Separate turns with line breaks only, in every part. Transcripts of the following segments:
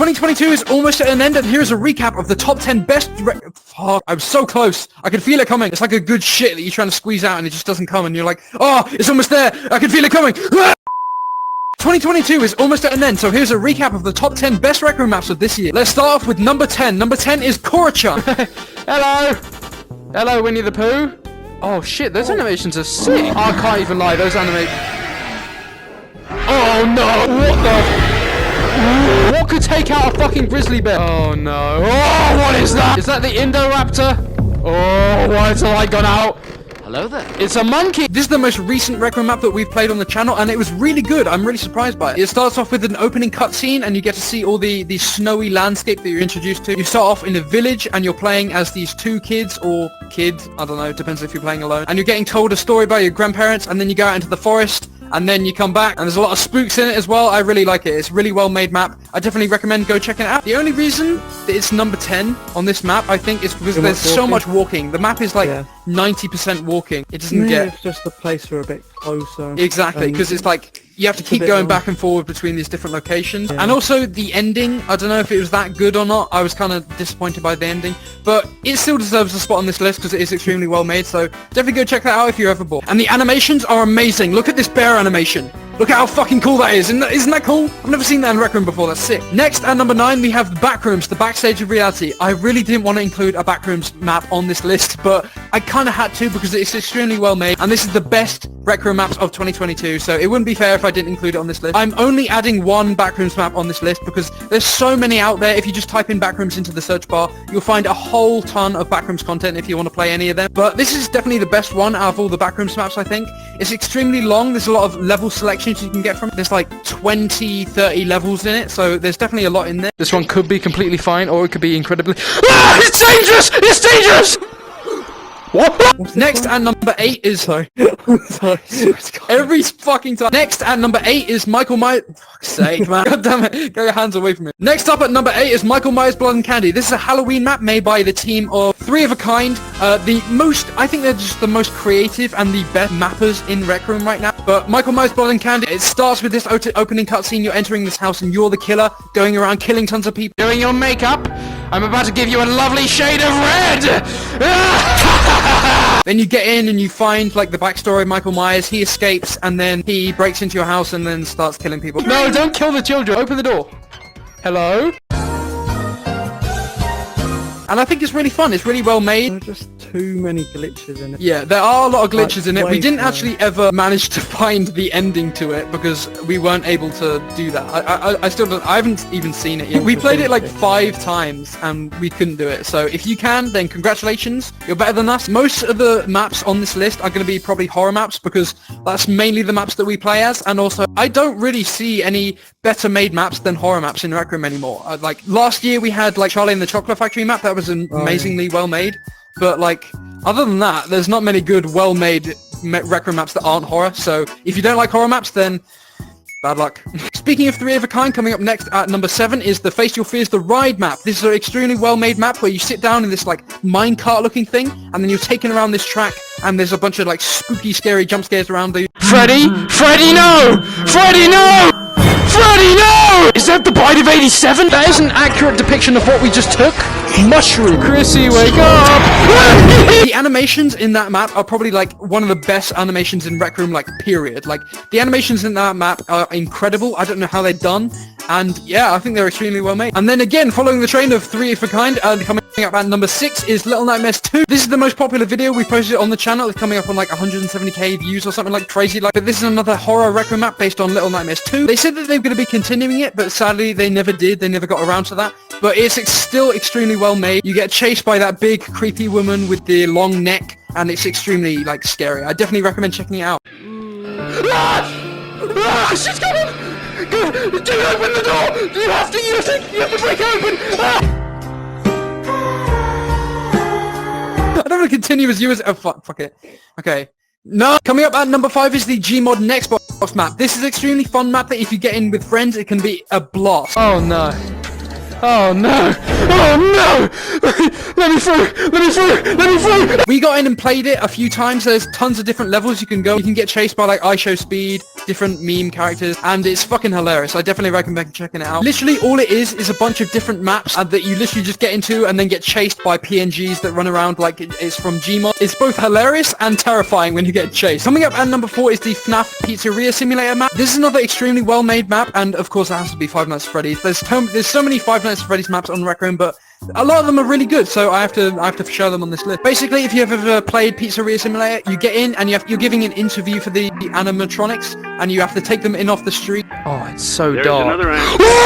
2022 is almost at an end, and here's a recap of the top 10 best Fuck, I'm so close. I can feel it coming. It's like a good shit that you're trying to squeeze out and it just doesn't come, and you're like, oh, it's almost there. I can feel it coming. 2022 is almost at an end, so here's a recap of the top 10 best Rec Room maps of this year. Let's start off with number 10. Number 10 is Korra-chan.
Hello! Hello, Winnie the Pooh. Oh shit, those animations are sick. Oh, I can't even lie, those animations... Oh no, what the... What could take out a fucking grizzly bear? Oh no. Oh, what is that? Is that the Indoraptor? Oh, why has the light gone out? Hello there. It's a monkey!
This is the most recent Rec Room map that we've played on the channel, and it was really good. I'm really surprised by it. It starts off with an opening cutscene, and you get to see all the snowy landscape that you're introduced to. You start off in a village, and you're playing as these two kids, or kid, I don't know, it depends if you're playing alone. And you're getting told a story by your grandparents, and then you go out into the forest, and then you come back, and there's a lot of spooks in it as well. I really like it. It's a really well-made map. I definitely recommend go checking it out. The only reason that it's number 10 on this map, I think, is because there's so much walking. The map is like 90% walking. It doesn't get...
It's just the place are a bit closer.
Exactly, because it's like... You have to keep going back and forward between these different locations. Yeah. And also the ending, I don't know if it was that good or not. I was kind of disappointed by the ending. But it still deserves a spot on this list because it is extremely well made. So definitely go check that out if you're ever bored. And the animations are amazing. Look at this bear animation. Look at how fucking cool that is. Isn't that cool? I've never seen that in Rec Room before. That's sick. Next, at number 9, we have the Backrooms, the backstage of reality. I really didn't want to include a Backrooms map on this list, but I kind of had to because it's extremely well made. And this is the best Rec Room maps of 2022, so it wouldn't be fair if I didn't include it on this list. I'm only adding one Backrooms map on this list because there's so many out there. If you just type in Backrooms into the search bar, you'll find a whole ton of Backrooms content if you want to play any of them. But this is definitely the best one out of all the Backrooms maps, I think. It's extremely long. There's a lot of level selections you can get from it. There's like 20, 30 levels in it, so there's definitely a lot in there.
This one could be completely fine, or it could be incredibly... Ah! It's dangerous! It's dangerous! What?
Next at number 8 is...
Sorry.
Every fucking time. Next at number 8 is Michael Myers... Fuck's sake, man. God damn it. Get your hands away from it. Next up at number 8 is Michael Myers Blood and Candy. This is a Halloween map made by the team of Three of a Kind. I think they're just the most creative and the best mappers in Rec Room right now. But Michael Myers Blood and Candy, it starts with this opening cutscene. You're entering this house and you're the killer, going around killing tons of people.
Doing your makeup? I'm about to give you a lovely shade of red!
Then you get in and you find like the backstory of Michael Myers. He escapes and then he breaks into your house and then starts killing people.
No, don't kill the children. Open the door. Hello?
And I think it's really fun. It's really well made.
There are just too many glitches in it.
Yeah, there are a lot of glitches in it. We didn't
more.
actually ever manage to find the ending to it because we weren't able to do that. I still don't, I haven't even seen it yet. We played it like 5 times and we couldn't do it. So if you can, then congratulations. You're better than us. Most of the maps on this list are going to be probably horror maps because that's mainly the maps that we play as. And also, I don't really see any better made maps than horror maps in Rec Room anymore. Like last year we had like Charlie and the Chocolate Factory map. That was amazingly well made. But like, other than that, there's not many good, well-made Rec Room maps that aren't horror. So if you don't like horror maps, then bad luck. Speaking of Three of a Kind, coming up next at number 7 is the Face Your Fears, the Ride map. This is an extremely well-made map where you sit down in this like minecart-looking thing, and then you're taken around this track, and there's a bunch of like spooky, scary jump scares around you.
Freddy! Freddy, no! Freddy, no! Freddy, no! Is that the Bride of 87? That is an accurate depiction of what we just took. Mushroom. Chrissy, wake up!
The animations in that map are probably like one of the best animations in Rec Room, like period. Like the animations in that map are incredible. I don't know how they're done. And yeah, I think they're extremely well made. And then again, following the train of Three of a Kind, coming up at number 6 is Little Nightmares 2. This is the most popular video. We posted it on the channel. It's coming up on like 170k views or something like crazy. Like, but this is another horror Rec Room map based on Little Nightmares 2. They said that they were going to be continuing it, but sadly they never did. They never got around to that. But it's still extremely well made. You get chased by that big creepy woman with the long neck, and it's extremely like scary. I definitely recommend checking it out.
She's coming! Do open the door! You have to break it open!
I don't want to continue as you as... Oh, fuck it. Okay. No! Coming up at number 5 is the Gmod Next Box map. This is an extremely fun map that if you get in with friends, it can be a blast.
Oh no. Oh no! Oh no! Let me through! Let me through! Let me through!
We got in and played it a few times. There's tons of different levels you can go. You can get chased by like IShowSpeed, different meme characters, and it's fucking hilarious. I definitely recommend checking it out. Literally all it is a bunch of different maps that you literally just get into and then get chased by PNGs that run around like it's from Gmod. It's both hilarious and terrifying when you get chased. Coming up at number 4 is the FNAF Pizzeria Simulator map. This is another extremely well-made map, and of course it has to be Five Nights at Freddy's. There's so many Five Nights at Freddy's maps on Rec Room, but a lot of them are really good, so I have to show them on this list. Basically, if you've ever played Pizzeria Simulator, you get in and you're giving an interview for the animatronics, and you have to take them in off the street.
Oh, it's so
There's
dark.
another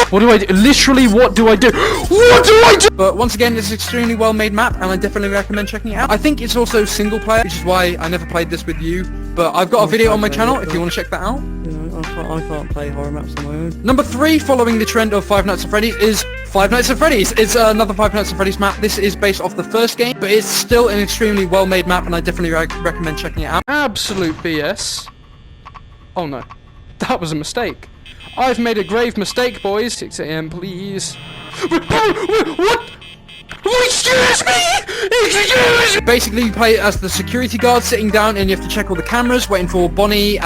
What do I do? Literally, what do I do? What do I do?
But once again, it's an extremely well-made map, and I definitely recommend checking it out. I think it's also single player, which is why I never played this with you, but I've got a video on my channel if you want to check that out.
You know, I can't play horror maps on my own.
Number 3, following the trend of Five Nights at Freddy's, is Five Nights at Freddy's. It's another Five Nights at Freddy's map. This is based off the first game, but it's still an extremely well-made map, and I definitely recommend checking it out.
Absolute BS. Oh no. That was a mistake. I've made a grave mistake, boys. 6 AM, please. What? Excuse me! Excuse me!
Basically, you play as the security guard sitting down, and you have to check all the cameras, waiting for Bonnie,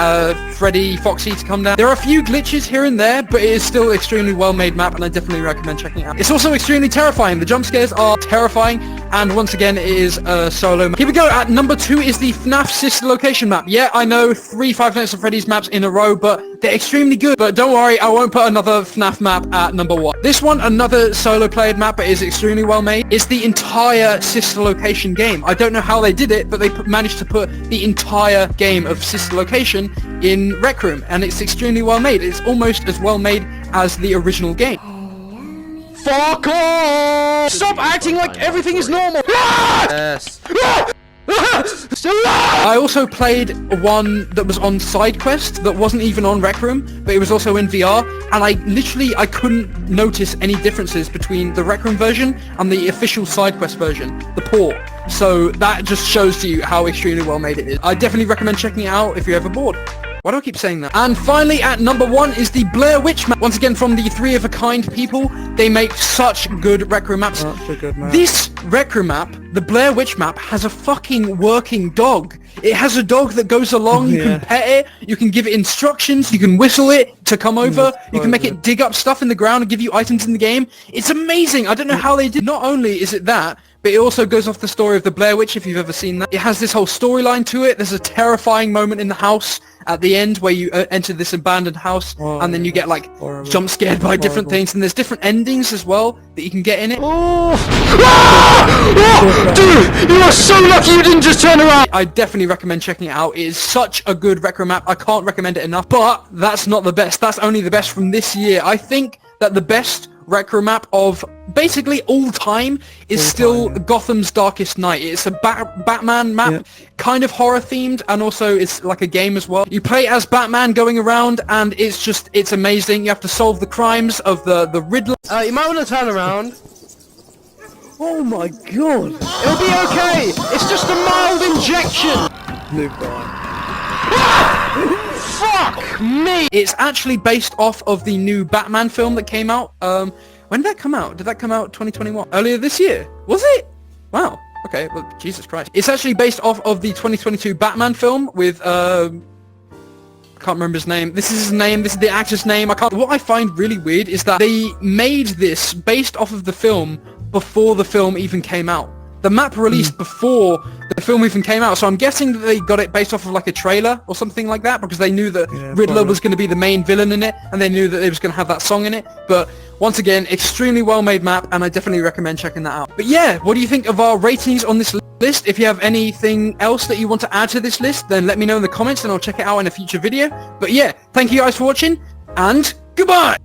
Freddy, Foxy to come down. There are a few glitches here and there, but it is still an extremely well-made map, and I definitely recommend checking it out. It's also extremely terrifying. The jump scares are terrifying, and once again, it is a solo map. Here we go. At number 2 is the FNAF Sister Location map. Yeah, I know, 3 Five Nights at Freddy's maps in a row, but they're extremely good. But don't worry, I won't put another FNAF map at number 1. This one, another solo played map, but is extremely well made. It's the entire Sister Location game. I don't know how they did it, but they managed to put the entire game of Sister Location in Rec Room, and it's extremely well made. It's almost as well made as the original game.
Fuck off! Stop acting like everything is normal! Yes.
I also played one that was on SideQuest that wasn't even on Rec Room, but it was also in VR, and I couldn't notice any differences between the Rec Room version and the official SideQuest version, the port. So that just shows to you how extremely well made it is. I definitely recommend checking it out if you're ever bored. Why do I keep saying that? And finally, at number 1 is the Blair Witch map. Once again, from the Three of a Kind people, they make such good Rec Room maps.
That's a good map.
This Rec Room map, the Blair Witch map, has a fucking working dog. It has a dog that goes along, you can pet it, you can give it instructions, you can whistle it to come over, you can make it dig up stuff in the ground and give you items in the game. It's amazing. I don't know how they did. Not only is it that, but it also goes off the story of the Blair Witch, if you've ever seen that. It has this whole storyline to it. There's a terrifying moment in the house at the end where you enter this abandoned house, and then you get like jump scared by different things, and there's different endings as well that you can get in it.
Dude, you are so lucky you didn't just turn around!
I definitely recommend checking it out. It is such a good Rec Room map. I can't recommend it enough, but that's not the best. That's only the best from this year. I think that the best Rec Room map of basically all time is still Gotham's Darkest Knight. It's a Batman map, kind of horror themed, and also it's like a game as well. You play as Batman going around, and it's amazing. You have to solve the crimes of the Riddler.
You might want to turn around.
Oh my god!
It'll be okay! It's just a mild injection!
New guy.
Fuck me!
It's actually based off of the new Batman film that came out. When did that come out? Did that come out 2021? Earlier this year? Was it? Wow. Okay, well, Jesus Christ. It's actually based off of the 2022 Batman film with, I can't remember his name. This is his name. This is the actor's name. What I find really weird is that they made this based off of the film before the film even came out. The map released before the film even came out, so I'm guessing that they got it based off of like a trailer or something like that, because they knew that Riddler was going to be the main villain in it, and they knew that it was going to have that song in it. But once again, extremely well-made map, and I definitely recommend checking that out. But yeah, what do you think of our ratings on this list? If you have anything else that you want to add to this list, then let me know in the comments, and I'll check it out in a future video. But yeah, thank you guys for watching, and goodbye!